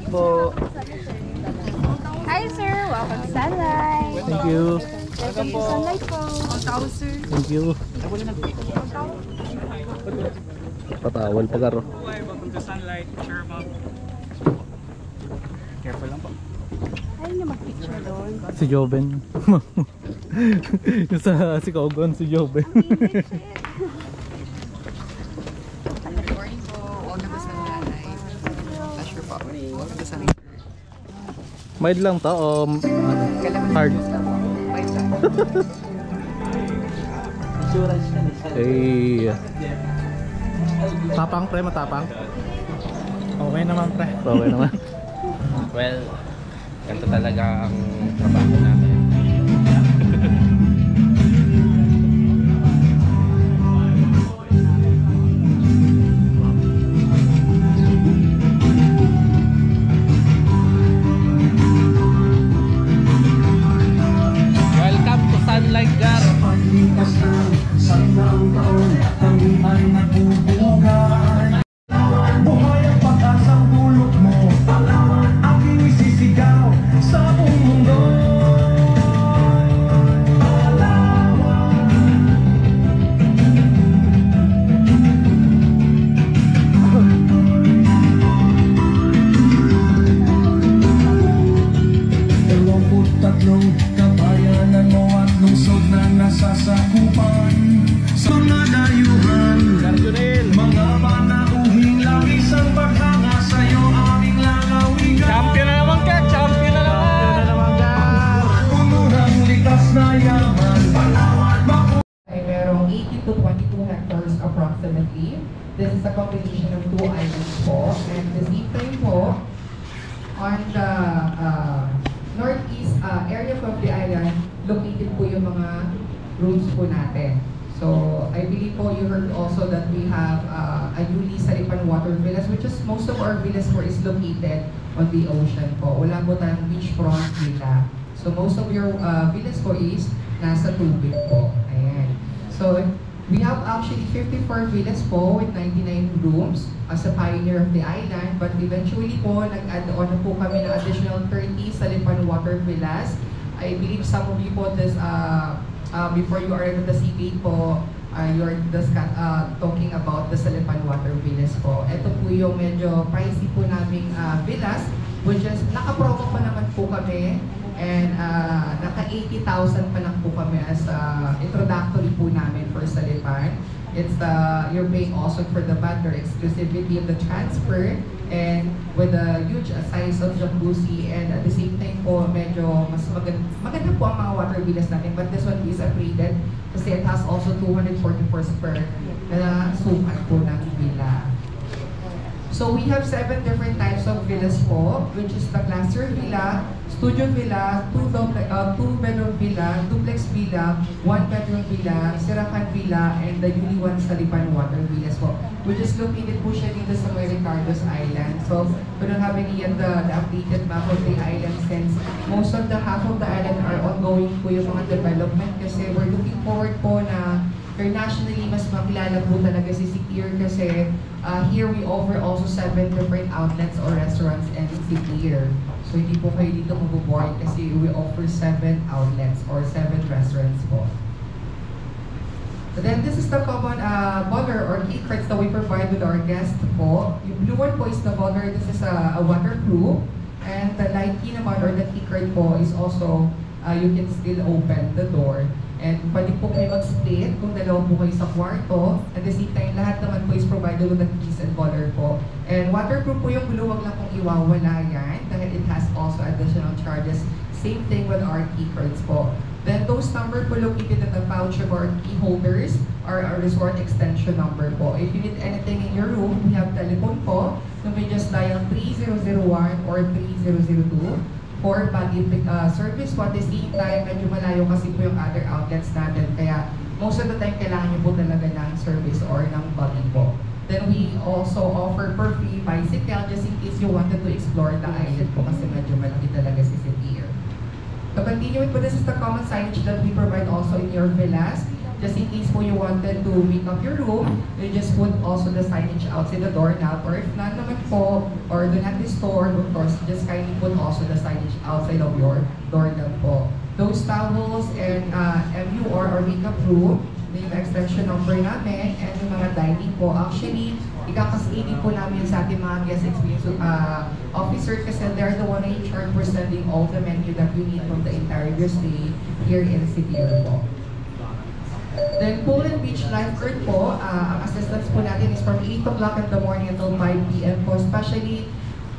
po. Hi sir, welcome to Sunlight. Thank you. Welcome to Sunlight po. Thank you. Patawal pa karo. Welcome to Sunlight. Sure, ma'am. Careful lang po. Ayaw niyo mag-picture doon. Si Joven. Yung sa si Kogon, si Joven. Good morning po. Welcome to Sunlight. Pleasure po. Welcome to Sunlight. Mild lang to o hard? Mild lang. Eh, tapang pre, matapang? Okay naman, pre. Okay naman. Well, ganito talaga ang trabaho namin. Welcome to Sunlight Gar. Buhay ang pag-asang dulot mo. Aking isisigaw sa buong mundo. Tatlong kabayanan mo at lungsod na nasasakupan. Sa mga dayuhan, mga manauhing langis ang paghanga sa'yo aming lalawigan. Champion na naman ka! Champion na naman! Punurang likas na yaman, Palawan, Ay merong 18 to 22 hectares approximately. This is a combination of two islands po. And the same time po, on the northeast area of the island, located po yung mga rooms po natin. So, I believe po you heard also that we have a newly Salipan Water Villas, which is most of our villas po is located on the ocean po. Wala po tayong beachfront villa. So, most of your villas po is nasa tubig po. Ayan. So, we have actually 54 villas po with 99 rooms as a pioneer of the island. But eventually po, nag-add on na po kami ng additional 30 Salipan Water Villas. I believe some of you po this, before you arrive at the seabed po, you're talking about the Salipan Water Villas po. Ito po yung medyo pricey po naming villas, which is naka-promo pa naman po kami. And naka 80,000 pa lang po kami as introductory po namin for Salipan. It's you're paying also for the bundle exclusivity of the transfer and with a huge size of jacuzzi, and at the same time po medyo mas maganda po ang mga water villas natin, but this one is upgraded kasi it has also 244 square na sukat po ng villa. So we have 7 different types of villas po, which is the cluster villa, studio villa, 2-bedroom villa, duplex villa, 1-bedroom villa, Sirakan villa, and the newly one Salipan Water Villas po, which is located po siya dito sa Ricardo's Island. So we don't have any yet the updated map of the island since most of the half of the island are ongoing po yung mga development kasi we're looking forward po na internationally mas makilala po talaga si Sikir kasi here we offer also 7 different outlets or restaurants and Sikir. So hindi po kayo dito mabuboard kasi we offer 7 outlets or 7 restaurants po. So then this is the common water or key cards that we provide with our guests po. Yung blue one po is the water, this is a waterproof. And the light key naman or the key card po is also you can still open the door. And pwede po kayo mag-split kung dalawa po kayo sa kwarto. At the same time, lahat naman po is provided with the keys and color po. And waterproof po yung blue, wag lang pong iwawala yan dahil it has also additional charges. Same thing with our key cards po. Then those number po located in the pouch of our key holders are our resort extension number po. If you need anything in your room, we have telephone po. You may just dial 3001 or 3002. For body service po, at the same time, medyo malayo kasi po yung other outlets natin. Kaya most of the time, kailangan nyo po talaga ng service or ng body po. Then we also offer per free bicycle just in case you wanted to explore the island po kasi medyo malaki talaga si Sikir. To continue with, this is the common signage that we provide also in your villas. Just in case po you wanted to make up your room, you just put also the signage outside the doorknob, or if none naman po, or do not store, of course, just kindly put also the signage outside of your doorknob po. Those towels and MU or makeup room, yung extension number namin, and yung mga dining po, actually, ikakasili po namin sa ating mga guest experience officer kasi they're the one in charge for sending all the menu that we need from the entire stay here in Sitir po. Then pool and beach lifeguard po, ang assistance po natin is from 8 o'clock in the morning until 5 p.m. po. Especially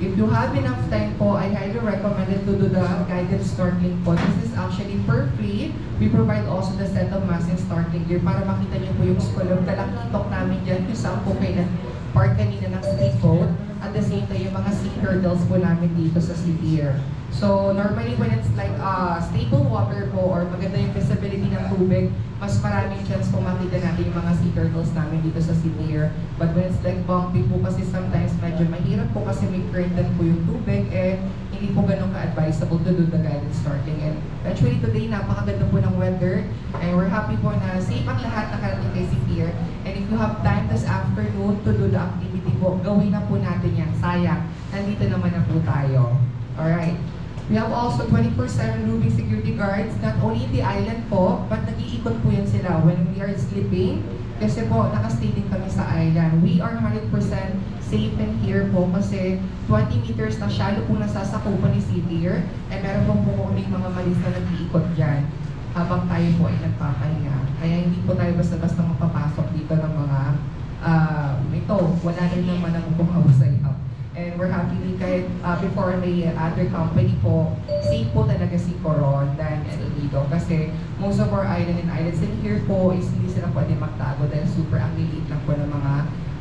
if you have enough time po, I highly recommend it to do the guided snorkeling po. This is actually for free. We provide also the set of mask and snorkeling gear para makita niyo po yung skulog. Talakitok namin dyan kung saan po kayo park kanina ng speedboat. At the same time, yung mga sea turtles po namin dito sa Sitir. So normally when it's like stable water po or maganda yung visibility ng tubig, mas maraming chance po makita natin yung mga sea turtles namin dito sa Sitir. But when it's like bumpy po kasi sometimes medyo mahirap po kasi may current po yung tubig and hindi po ganun ka-advisable to do the guided snorkeling. And actually today napakaganda po ng weather and we're happy po na safe ang lahat nakarating kay Sitir. And if you have time this afternoon to do the activity po, gawin na po natin yan. Sayang, nandito naman na po tayo. Alright. We have also 24/7 rooming security guards, not only in the island po, but nag-iikot po yan sila when we are sleeping. Kasi po, nakastay din kami sa island. We are 100% safe in here po kasi 20 meters na shallow po nasasakupan ni Sitir. And meron po uling mga malis na nag-iikot dyan habang tayo po ay nagpapahinga. Kaya hindi po tayo basta-basta mapapasok dito ng mga ito, wala rin naman ang kumawasayap. And we're happy kahit before may other company po, safe po talaga si Coron than dito. Kasi most of our islands in here po is hindi sila pwede magtago dahil super ang liit lang po ng mga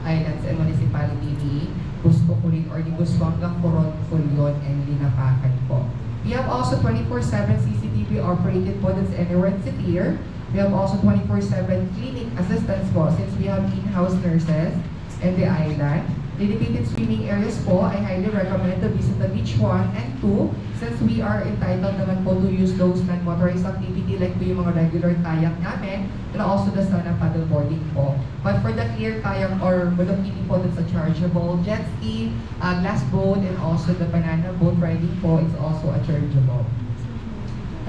islands and municipality ni Buscoculin or ni Busuanga, Coron, Fulion, and Linapacan po. We have also 24/7 CCTV operated po that's anywhere in Sitir. We have also 24/7 clinic assistance po since we have in-house nurses in the island. Dedicated swimming areas po, I highly recommend to visit the beach 1 and 2 since we are entitled naman po to use those non-motorized activity like po yung mga regular kayak namin and also the stand-up paddleboarding po. But for the clear kayak or balokini po that's a chargeable jet ski, glass boat, and also the banana boat riding po, it's also a chargeable.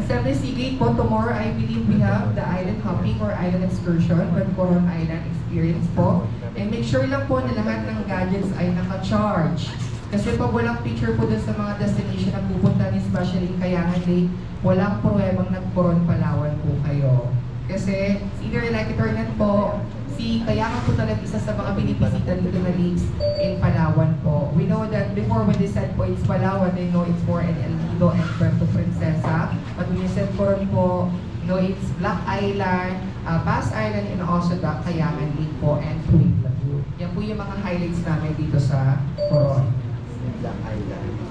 Assembly Seagate po, tomorrow I believe we have the island hopping or island excursion with Coron Island experience po. And make sure lang po na lahat ng gadgets ay naka-charge. Kasi pag walang picture po dun sa mga destination na pupunta ni especially Kayangan Lake, walang pruwebang nag-Coron Palawan po kayo. Kasi either like it or not po, si Kayangan po talaga isa sa mga binibisita dito na lakes in Palawan po. We know that before when they said po it's Palawan, they know it's more in El Nido and Puerto Princesa. But when you said Coron po, you know it's Black Island, Bass Island, and also the Kayangan Lake po and Twin Lagoon. Yan po yung mga highlights namin dito sa Coron.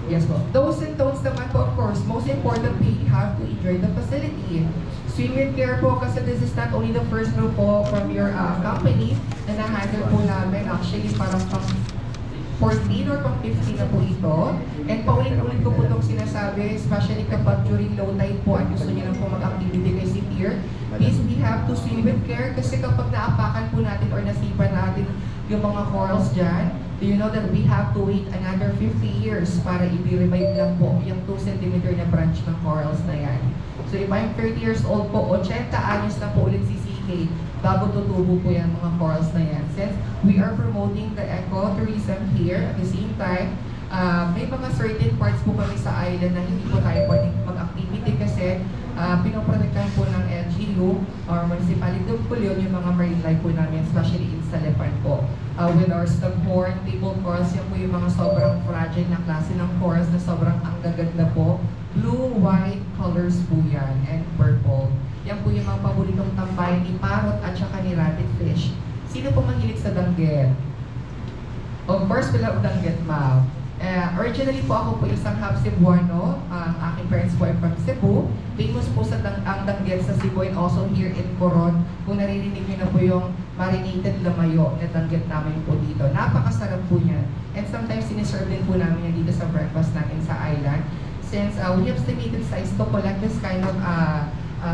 Yes po. Those and don'ts naman po, of course, most importantly, you have to enjoy the facility. Swim with care po kasi this is not only the first group po from your company na na-handle po namin. Actually, parang pang 14 or pang 15 na po ito. And paulit-ulit ko po itong sinasabi, especially kapag during low tide po at gusto nyo lang po mag-activity kay Sitir. Please, we have to swim with care kasi kapag naapakan po natin or nasipan natin yung mga corals dyan, do you know that we have to wait another 50 years para i-revive lang po yung 2 cm na branch ng corals na yan. So if I'm 30 years old po, 80 anyos na po ulit si CK bago tutubo po yung mga corals na yan. Since we are promoting the ecotourism here, at the same time, may mga certain parts po kami sa island na hindi po tayo pwedeng mag-activity kasi pinoprotektahan po ng LGU or Municipality of Pulion yung mga marine life po namin, especially in Salepan po. With our staghorn, table corals, yan po yung mga sobrang fragile na klase ng corals na sobrang ang gaganda po. Blue, white colors po yan, and purple. Yan po yung mga paboritong tambay ni parrot at saka ni rabbit fish. Sino po mahilig sa danggit? Of course, we love danggit, ma'am. Originally po ako po isang half Cebuano. Ang aking parents po ay from Cebu. Famous po sa ang danggit sa Cebu and also here in Coron. Kung naririnig nyo na po yung marinated lamayo na danggit namin po dito. Napakasarap po niyan. And sometimes siniserve din po namin yan dito sa breakfast namin sa island. Since we have estimated size to collect this kind of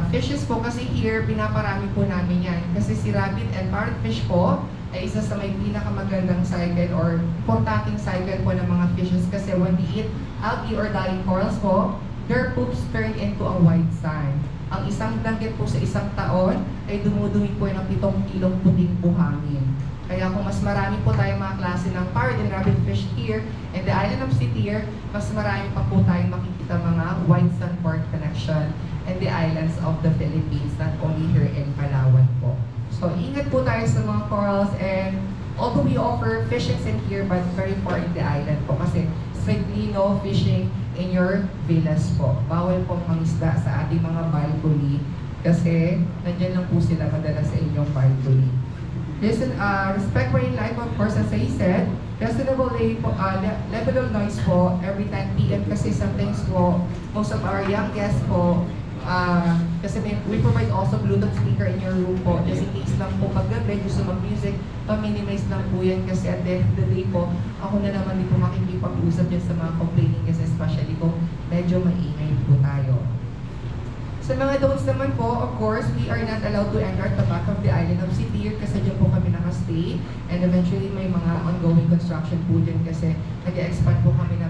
Fishes po kasi here, pinaparami po namin yan. Kasi si rabbit and parrotfish po ay isa sa may pinakamagandang cycle or importanteng cycle po ng mga fishes kasi when they eat algae or dying corals po, their poops turn into a white sand. Ang isang danggit po sa isang taon ay dumudumi po ng 7 kilong puting buhangin. Kaya kung mas marami po tayong mga klase ng parrot and rabbit fish here in the island of Sitir, mas marami pa po tayong makikita mga white sand port connection in the islands of the Philippines, not only here in Palawan po. So ingat po tayo sa mga corals and although we offer fishing in here but very far in the island po kasi strictly no fishing in your villas po. Bawal pong mangisda sa ating mga balcony kasi nandyan lang po sila madalas sa inyong balcony. Listen, respect marine life, of course, as I said, reasonable level of noise po every 10 p.m. kasi sometimes po, most of our young guests po, kasi we provide also Bluetooth speaker in your room po. Just in case lang po paggabi, gusto mag-music, pa-minimize lang po yan kasi at the end of the day po, ako na naman din po makikipag-usap dyan sa mga complaining kasi especially kung medyo maingay po tayo. Sa mga don'ts naman po, of course, we are not allowed to enter at the back of the island of Sitir kasi dyan po kami nakastay and eventually may mga ongoing construction po dyan kasi nag-expand po kami ng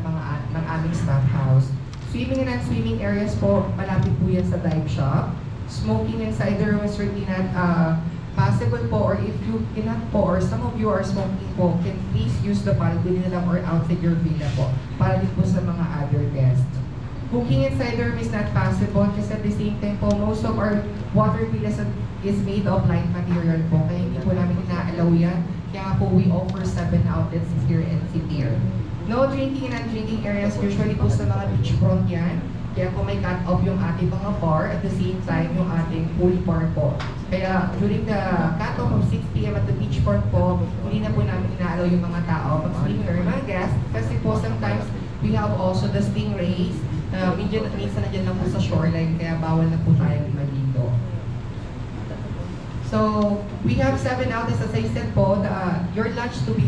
aming staff house. Swimming and non-swimming areas po, malapit po yan sa dive shop. Smoking inside the room is really not possible po or if you cannot po or some of you are smoking po, can please use the balcony na lang or outside your villa po para din po sa mga other guests. Cooking inside the room is not possible kasi at the same time po, most of our water villas is made of light material po kaya hindi po namin ina-allow yan. Kaya po we offer 7 outlets here in Sitir. No drinking and non-drinking areas, usually po sa mga beachfront yan. Kaya po may cut-off yung ating mga bar, at the same time yung ating pool bar po. Kaya during the cut-off of 6 p.m. at the beachfront po, hindi na po namin inaalaw yung mga tao mag-swimming or mga guests. Kasi po sometimes we have also the stingrays. Minsan na dyan lang po sa shoreline, kaya bawal na po tayong maligo. So, we have 7 outlets, as I said po, your lunch will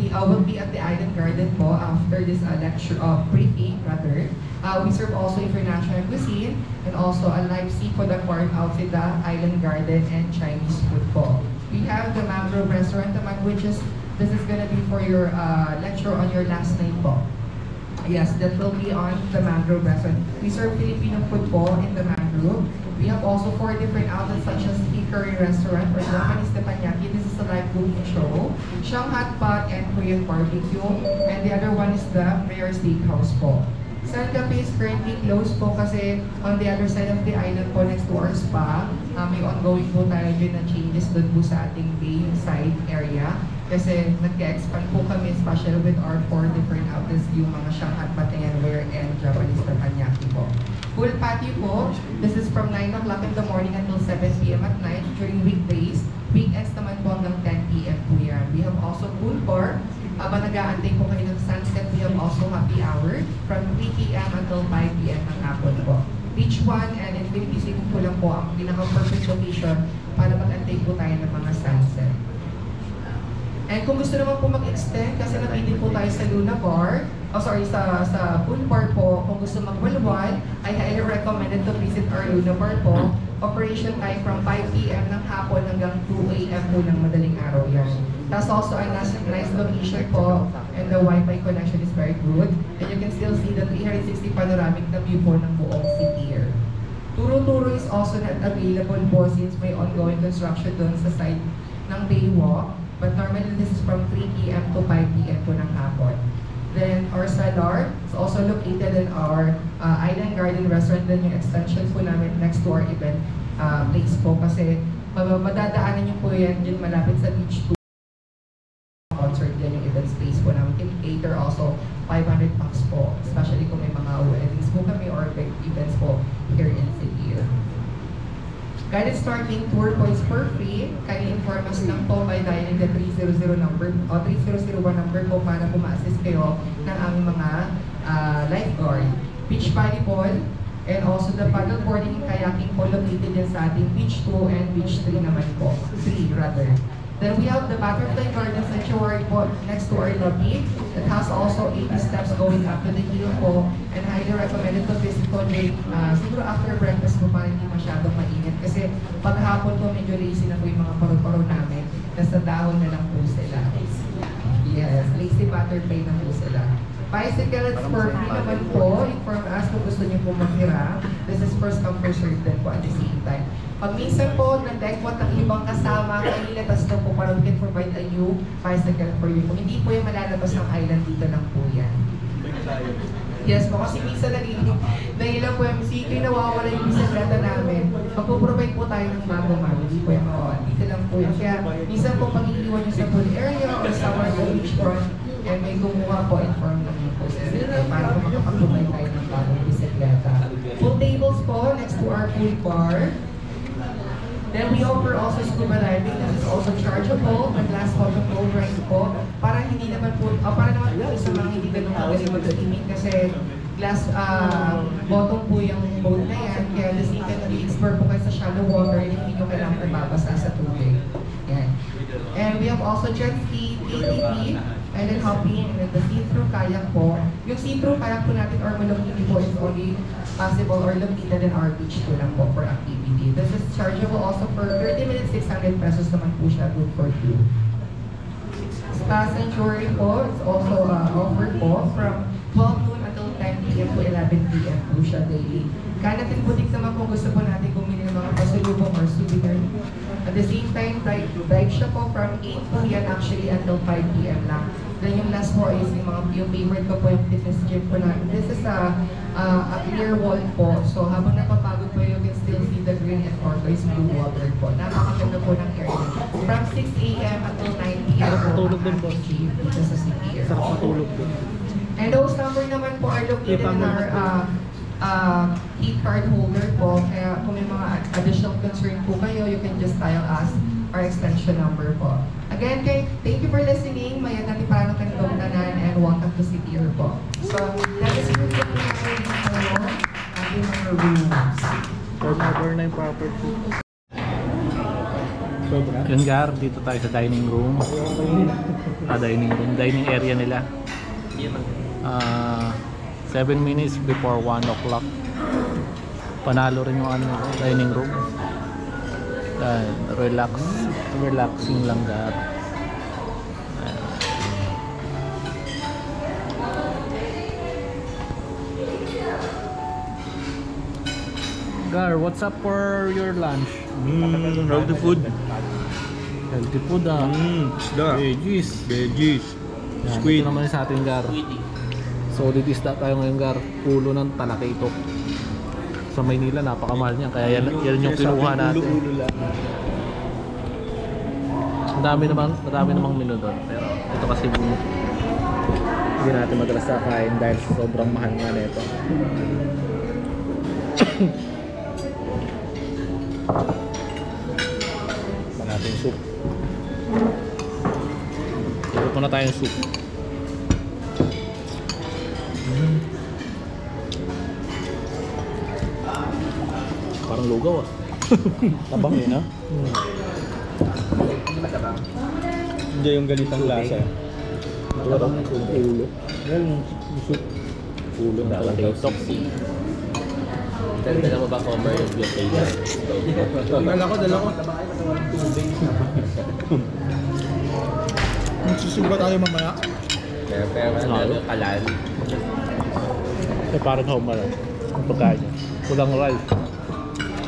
be at the Island Garden po after this lecture, briefing rather. We serve also international cuisine and also a live seafood aquarium outside the Island Garden and Chinese food po. We have the Mangrove Restaurant naman, which is, this is gonna be for your lecture on your last night po. Yes, that will be on the Mangrove Restaurant. We serve Filipino food po in the Mangrove. We have also 4 different outlets such as Curry Restaurant or Japanese Teppanyaki. This is a live cooking show. Shang Hot Pot and Korean Barbecue. And the other one is the Mayor Steakhouse po. Sun Cafe is currently closed po kasi on the other side of the island po next to our spa, may ongoing po tayo dyan na changes doon po sa ating bay side area. Kasi nag-expand po kami, especially with our 4 different outlets, yung mga Shanghai Pattaya and Japanese Teppanyaki po. Pool patio po, this is from 9 o'clock in the morning until 7 p.m. at night during weekdays. Weekends naman po hanggang 10 p.m. po yan. We have also pool bar. Habang nag-aantay po kayo ng sunset, we have also happy hour from 3 p.m. until 5 p.m. ng hapon po. Beach 1 and Infinity Swimming Pool lang po ang pinaka-perfect location para mag-antay po tayo ng mga sunset. And kung gusto naman po mag-extend, kasi nakitin po tayo sa Luna Bar, sa pool bar po, kung gusto mag-walwal, I highly recommended to visit our Luna Bar po. Operation time from 5 p.m. ng hapon hanggang 2 a.m. po ng madaling araw yan. That's also a nice location po, and the Wi-Fi connection is very good. And you can still see the 360 panoramic na view po ng buong city here. Turo-turo is also not available po since may ongoing construction doon sa side ng Baywalk. But normally this is from 3 p.m. to 5 p.m. po ng hapon. Then our Salar is also located in our Island Garden Restaurant. Then yung extension po namin next to our event place po. Kasi madadaanan niyo po yan dyan malapit sa beach 2. Concert yan yung event space po namin. Can cater also 500 bucks po. Especially kung may mga weddings po kami or big events po here in Sitir. Guided snorkeling tour po is for free. Kindly inform us lang po by dialing the 300 number o 3001 number po para po ma-assist kayo ng aming mga lifeguard. Beach volleyball and also the paddleboarding and kayaking po located din sa ating beach 2 and beach 3 naman po. 3 rather. Then we have the Butterfly Garden Sanctuary po next to our lobby. It has also 80 steps going up to the hill po, and highly recommended to visit po during, siguro after breakfast po para hindi masyadong mainit. Kasi paghapon po medyo lazy na po yung mga paro-paro namin. Nasa dahon na lang po sila. Yes, lazy butterfly na po sila. Bicycles for free naman po. Inform us kung gusto niyo po maghira. This is first come first served din po at the same time. Pag minsan po, nag-dekwat ang ibang kasama, kanila, tas na po para we can provide a new bicycle for you. Kung hindi po yung malalabas ng island, dito lang po yan. Yes po, kasi minsan nagilang po yung sikli nawawala yung bisikleta namin. Magpo-provide po tayo ng bago ma'am, hindi po yung mawawala. Dito lang po yan. Kaya minsan po pag-iiwan nyo sa pool area or somewhere sa beachfront, and may kumuha po, inform namin po sa sila para po makapag-provide tayo ng bagong bisikleta. Pool tables po, next to our pool bar. Then we offer also scuba diving. This is also chargeable. Ang glass bottom flow drink po. Para hindi naman po, para naman po sa mga hindi ganun magaling mag-swimming kasi glass bottom po yung boat na yan. Kaya the same time nag-explore po kayo sa shallow water, hindi nyo kailangan nababasa sa tubig. Yan. And we have also jet ski, ATV, and then hopping, and then the see-through kayak po. Yung see-through kayak po natin or malukiti po is only possible or located in our beach po lang po for activity. This is chargeable also for 30 minutes, 600 pesos naman po siya, good for two. Spa Sanctuary po, it's also offered po from 12 noon until 10 p.m. to 11 p.m. po siya daily. Kaya natin butik naman kung gusto po natin bumili ng mga pasalubong or souvenir. At the same time, drive siya po from 8 p.m. actually until 5 p.m. lang. Then yung last po is yung favorite ko po yung fitness gym po natin. This is a clear wall po. So habang napapagod po, you can still see the green and turquoise blue water po. Napakaganda po ng area. From 6 a.m. until 9 p.m. po. Tulog din po. Dito sa city area. Sarap matulog din. And those number naman po are located in our key card holder po. Kaya kung may mga additional concern po kayo, you can just dial us our extension number po. Again, thank you for listening. Mayan natin para ng kanilong tanan and welcome to City Air po. So, that is it po yung ating mga rooms. Turnover na yung property. Yun Gar, dito tayo sa dining room. Dining area nila. 7 minutes before 1 o'clock. Panalo rin yung dining room. Relaxing lang Gar. Gar, what's up for your lunch? Healthy food. Healthy food Isda. Veggies. Yan, Squid. ito naman sa ating Gar. Solid isda tayo ngayon Gar. Pulo ng talakito. Sa Maynila napakamahal niya. Kaya yan yung kinuha natin. Marami namang menu doon. Pero ito kasi hindi natin madalas kakain dahil sobrang mahal nga nito. Pa natin soup. Ito na tayong soup. Parang lugaw Tabang yun Hindi yung galitang lasa. Tabang ulo. Yan yung soup. Ulo na talakito. Dala mo ba cover yung flavor? Dala ko. Magsusuba tayo mamaya. Pero kalal. Parang home ang pagkain niya. Kulang rice.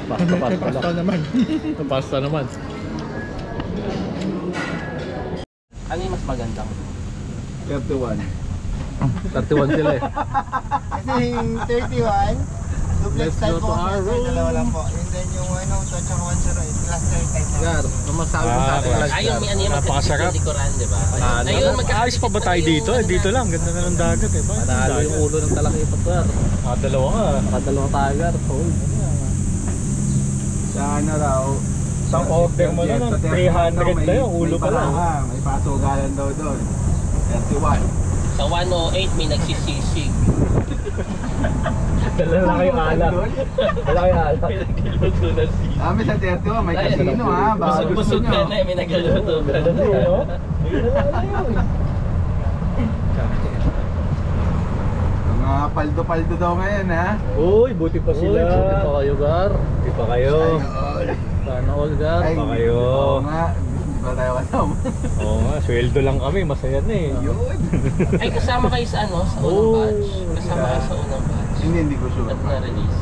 Pasta naman. Pasta naman. Ano yung mas magandang? 31. 31 sila Kasi yung 31, duplex Let's type go po to our kasi room. dalawa lang po. And then yung 2 at 108, cluster type po. Gar, masasabi mo sa ating Ay, yung ano yung Napakasarap. likuran, di ba? Ayun, Ayos pa ba tayo dito? Dito lang. Ganda na ng dagat eh. Panalo yung ulo ng talakito Gar. Dalawa ka. Nakadalawa tayo Gar. Sana raw. Isang order mo na ng 300 na yung ulo pa lang. May pasugalan daw doon. 31. Sa 108 may nagsisisig. Dala na kayo alak. Dala kayo alak. Nagluto ng sisig. Kami sa 31, may casino ha. Baka gusto Busog nyo. ka na eh, may nagluto. Mga paldo-paldo daw ngayon ha. Uy, buti pa Uy, sila. buti pa kayo, Gar. Buti pa kayo. Sana all, Gar. Ay, pa kayo. oo nga. Hindi pa tayo kasama. Oo nga, sweldo lang kami. Masaya na eh. Yun. Ay, kasama kayo sa ano? Sa unang Oh, batch. Kasama kayo sa unang batch. Hindi ko sure. At na-release.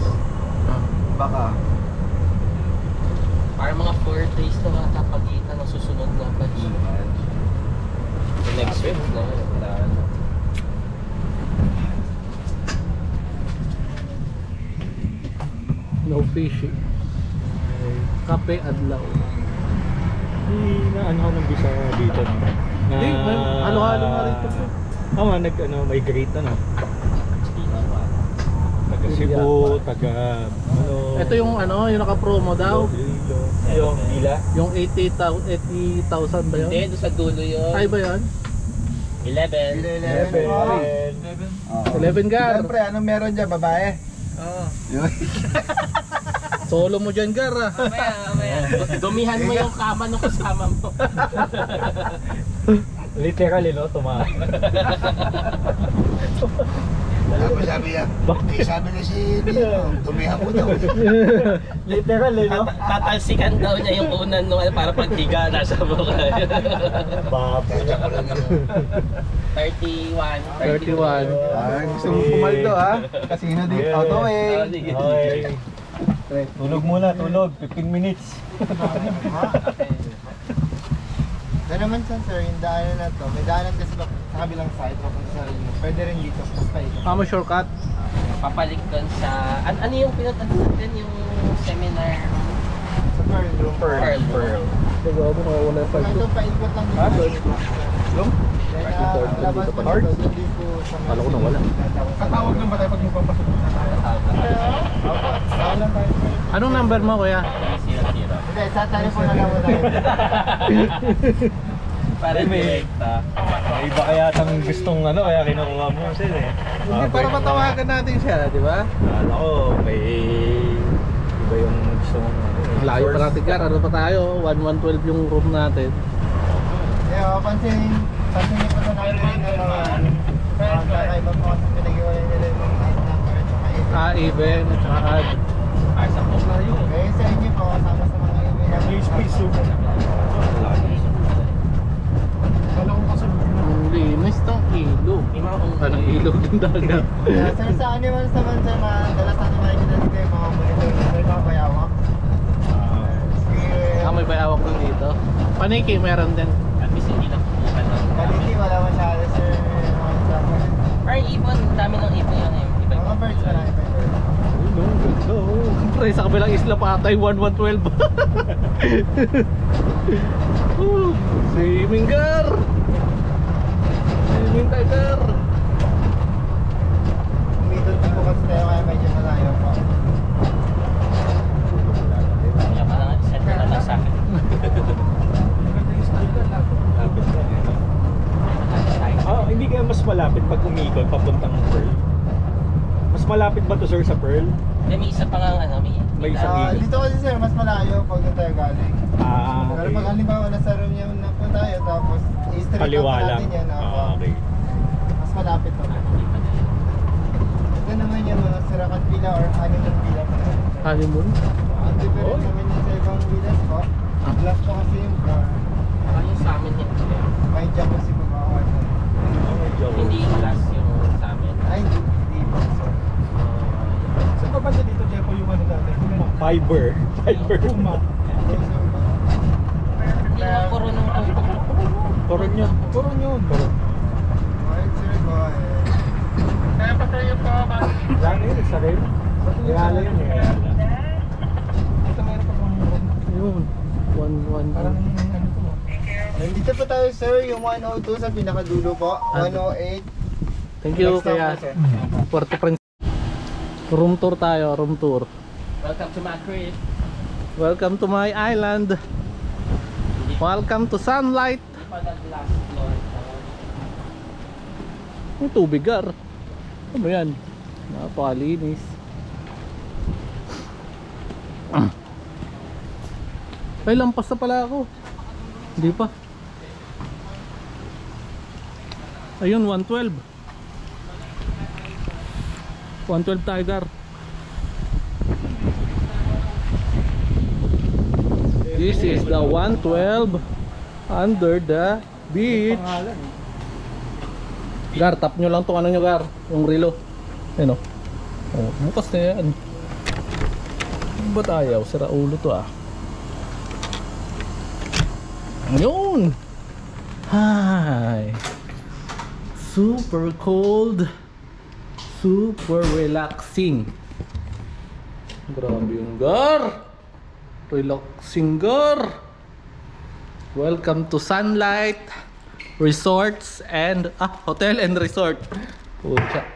Baka. Para mga 4 days na kakapagitan ng susunod na batch. So next week na. Wala na. No fishing. Kape adlaw. Hindi na ano ka ng visa dito. No? Na, Hindi, halo-halo nga rito. Oo nga, migrate ano. Taga Cebu, taga ano. Ito yung ano, yung naka-promo daw. Yung Vila. Yung 80,000 ba yun? Hindi, doon sa dulo yun. Ay ba yun? 11. 11 Gar. Siyempre, anong meron dyan, babae? Oo. Yun. Solo mo dyan, Gar, ah. Mamaya. Dumihan mo yung kama nung kasama mo. Literally, no? Tumakas. Tapos sabi niya, sabi na si Nino, tumihan mo daw. Literally, no? Tatalsikan daw niya yung unan nung para paghiga nasa buka. Baboy. 31. 31. Gusto mo pumaldo ha? Casino dito, autoway. Okay. Tulog muna, tulog. 15 minutes. Doon naman sir, yung daanan na to, may daanan kasi sa kabilang side, papunta sa rin. Pwede rin dito, basta ito. Kamo shortcut. Papalik doon sa... Ano yung pinuntan natin? Yung seminar? Sa Pearl Room. Pearl. Bago nakawala yung Ito, paikot lang dito. Yung? Labas Dito pa pa north? dito, hindi po sa... Kala ko nawala. Katawag lang ba tayo pag magpapasok sa lang tayo. Anong number mo, kuya? Hindi, sa telephone na lang mo tayo. Para direkta. May iba kaya tang gustong ano, kaya kinukuha mo sila eh. Hindi, para matawagan natin siya, di ba? Kala ko, may iba yung gusto mong ano. Layo pa natin, Gar. Ano pa tayo? 1112 yung room natin. Yeah, pansin niyo po sa namin na mga kakaibang mga pinag-iwanan nila yung mga night number at saka event. Even, at saka ad. Ay, sa post na yun. Kaya sa inyo po, kasama sa mga event. May space so. Ang linis ng ilog. Anong ilog ng dagat? Yeah, sir, sa animals naman sir, dalasan naman kita dito yung mga monitor na mga bayawak. Ah, may bayawak lang dito. Paniki, meron din. At least hindi na pupukan lang. Paliti, wala masyado sir. Pero ibon, dami ng ibon yan eh. Mga birds, marami pa birds. No, ganda oh. Pre, sa kabilang isla pa atay 1112. Swimming, Gar. Swimming tayo, Gar. Umitod din po kasi tayo kaya medyo malayo po. Kaya pa lang, set na lang sa akin. Lapit na hindi kaya mas malapit pag umikot papuntang Pearl? Mas malapit ba to sir sa Pearl? May isa pa nga ano, May isang ikot. Dito kasi sir, mas malayo pag doon tayo galing. Pero pag Okay. halimbawa nasa room niya na po tayo, tapos i-straight Kaliwa up lang. natin yan. Okay. Mas malapit po. Ito naman yung mga Sarakat Villa or Honeymoon Villa po. Honeymoon? Ang different naman yung sa ibang villas po. Glass po kasi yung car. Yung sa amin yun. May jacuzzi po bawal. Hindi glass yung sa amin. Ay, hindi po sir. Saan pa ba dito, Jepo, yung ano dati? Fiber. Puma. Hindi naman puro nung Koron yun. Koron. Alright sir, go ahead. Kaya pa tayo po ba? Lang yun, isa rin. Regalo yun eh. Ito meron pa bang room? Yun. 112. Parang ano po. Nandito po tayo sir, yung 102 sa pinakadulo po. 108. Thank you, Next time kaya po, sir. Puerto Prince. Room tour tayo, room tour. Welcome to Madrid. Welcome to my island. Welcome to sunlight. Hindi pa nag-last floor. Yung tubig, gar. Ano ba yan? Napakalinis. Ay, lampas na pala ako. Hindi pa. Ayun, 112. 112 tayo, gar. This is the 112 under the beach. Gar, tap nyo lang itong ano nyo, gar. Yung relo. Ayun o. Oh, bukas na yan. Ba't ayaw? Sira ulo to ah. Ayun. Hi. Super cold. Super relaxing. Grabe yung gar. Relaxing gar. Welcome to Sunlight Resorts and Hotel and Resort. Pucha.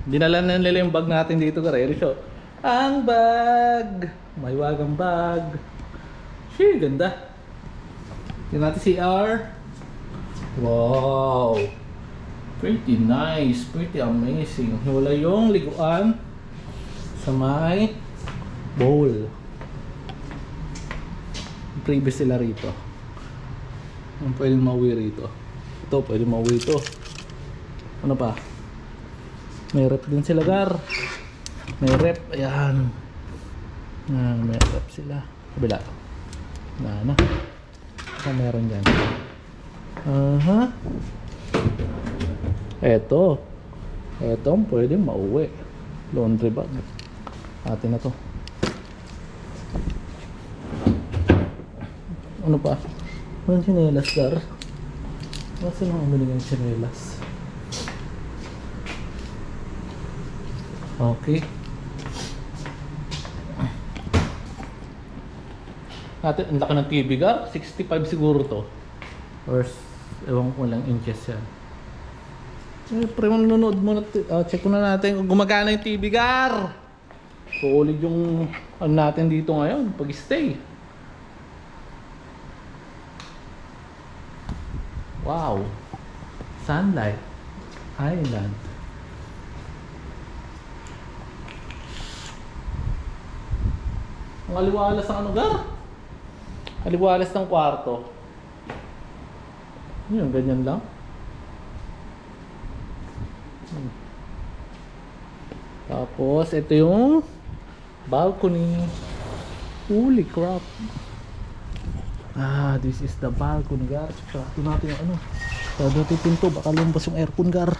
Dinala na nila yung bag natin dito, gar. Show. Ang bag. May wagang bag. Shee, ganda. Tingnan natin CR. Wow. Pretty nice, pretty amazing. Wala yung liguan sa may bowl. Previous sila rito. Ang pwedeng mauwi rito. Ito, pwedeng mauwi ito. Ano pa? May rep din sila, gar. May rep, ayan. May rep sila. Kabila. Na. Meron dyan. Eto ang pwede mauwi. Laundry bag. Atin na to. Ano pa? Walang sinelas, gar. Kasi nang umili ng sinelas. Okay. Natin, ang laki ng TV, gar. 65 siguro to. Or ewan ko lang inches yan. Pre, manonood muna. Check muna natin kung gumagana yung TV, gar. Solid yung ano natin dito ngayon pag stay. Wow. Sunlight Island. Ang aliwalas ng ano, gar. Aliwalas ng kwarto. Yun, ganyan lang. Tapos, ito yung balcony. Holy crap. This is the balcony, gar. Ito natin yung ano. Ito natin pinto, baka lumabas yung aircon, gar.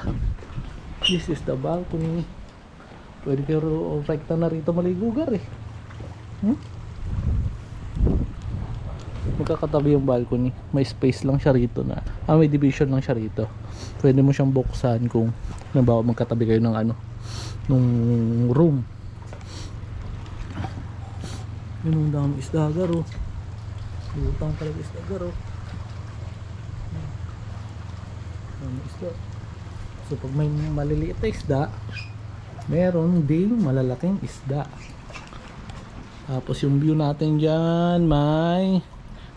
This is the balcony. Pwede kayo rekta na rito maligo, gar eh. Magkakatabi yung balcony. May space lang siya rito na. May division lang siya rito. Pwede mo siyang buksan kung nabawa magkatabi kayo ng ano, nung room. Yun ang dami isda, garo. Lutang talaga isda, garo. Dami isda. So pag may maliliit na isda, meron ding malalaking isda. Tapos yung view natin dyan, may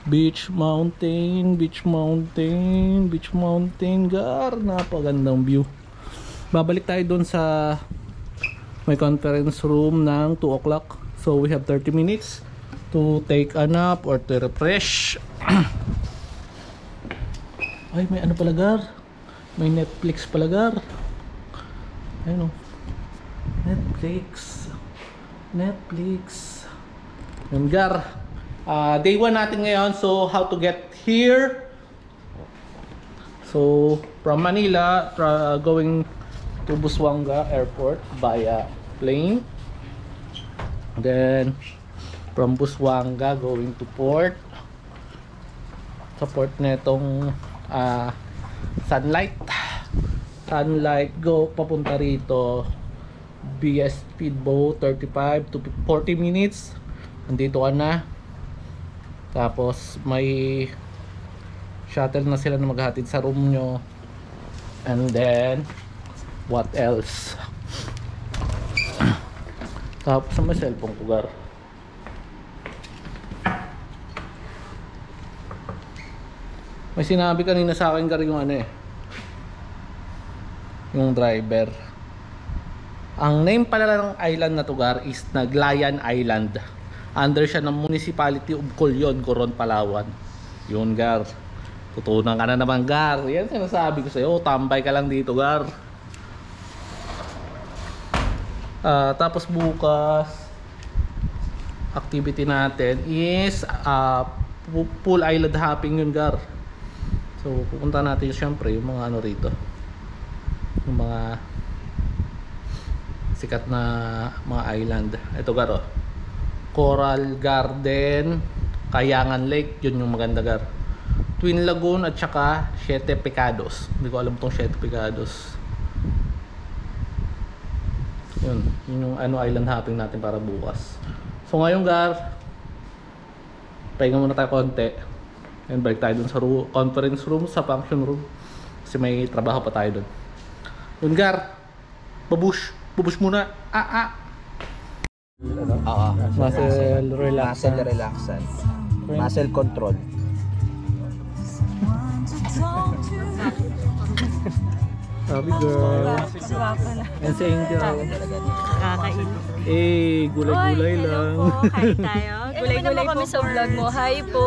beach mountain, gar. Napagandang view. Babalik tayo doon sa may conference room ng 2 o'clock. So we have 30 minutes to take a nap or to refresh. Ay, may ano pala, gar. May Netflix pala, gar. Ayun o. Netflix. Yun, gar. Day 1 natin ngayon. So how to get here. So from Manila going to Busuanga Airport via plane. Then from Busuanga going to port. Sa port netong Sunlight go papunta rito. BS speedboat 35 to 40 minutes. Nandito ka na. Tapos may shuttle na sila na maghatid sa room nyo. And then what else? Tapos may cellphone ko, gar. May sinabi kanina sa akin, gar, yung ano eh, yung driver. Ang name pala ng island na to, Gar, is Naglayan Island. Under siya ng Municipality of Colyon, Coron, Palawan. Yun, Gar. Tutunan ka na naman, Gar. Yan sinasabi ko sa'yo. Tambay ka lang dito, Gar. Tapos bukas, activity natin is pool island hopping yun, Gar. So pupunta natin syempre yung mga ano rito, yung mga sikat na mga island. Ito, Gar, oh. Coral Garden, Kayangan Lake, yun yung maganda, Gar. Twin Lagoon at saka Siete Pecados. Hindi ko alam tong Siete Pecados. Yun yung ano island hopping natin para bukas. So ngayon, Gar, pahinga muna tayo konti. And balik tayo dun sa conference room, sa function room. Kasi may trabaho pa tayo dun. Yun, Gar, babush muna. Oo. Muscle relaxant. Muscle relaxant. Muscle control. Sabi, girl. And si Angel. Kakain. Eh, gulay-gulay lang. Kain tayo. Gulay-gulay kami sa vlog mo. Hi po.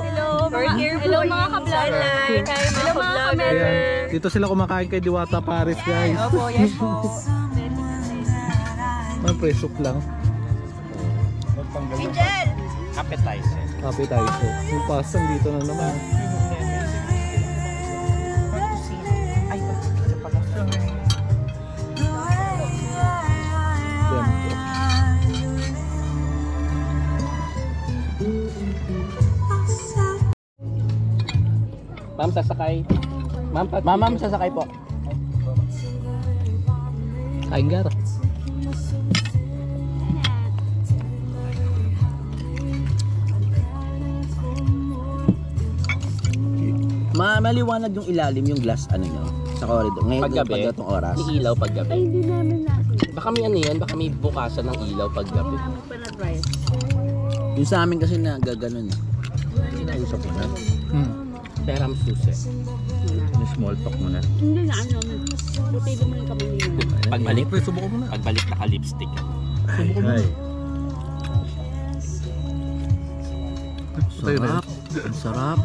Hello. We're here po mga ka-vlogger. Hello mga ka-vlogger. Ayan. Dito sila kumakain kay Diwata Paris, guys. Opo, yes po. May presok lang. Angel! Appetizer. Appetizer. Yung pasta dito na naman. Tempo. Ma'am, sasakay. Ma'am, sasakay po. Kain, Gar. Maliwanag yung ilalim yung glass ano nyo sa corridor. Ngayon Paggabi, paggatong oras. may ilaw paggabi. Ay, hindi namin nakita. Baka may ano yan, baka may bukasan ng ilaw paggabi. Ano pa na-try? Yung sa amin kasi nagaganon eh. Usap mo na. Peram susi. Yung small talk mo na. Hindi na ano. Buti naman kami nila. Pagbalik, Subukan mo na. pagbalik naka-lipstick. Ay. Tayo na. Sarap. Ang sarap.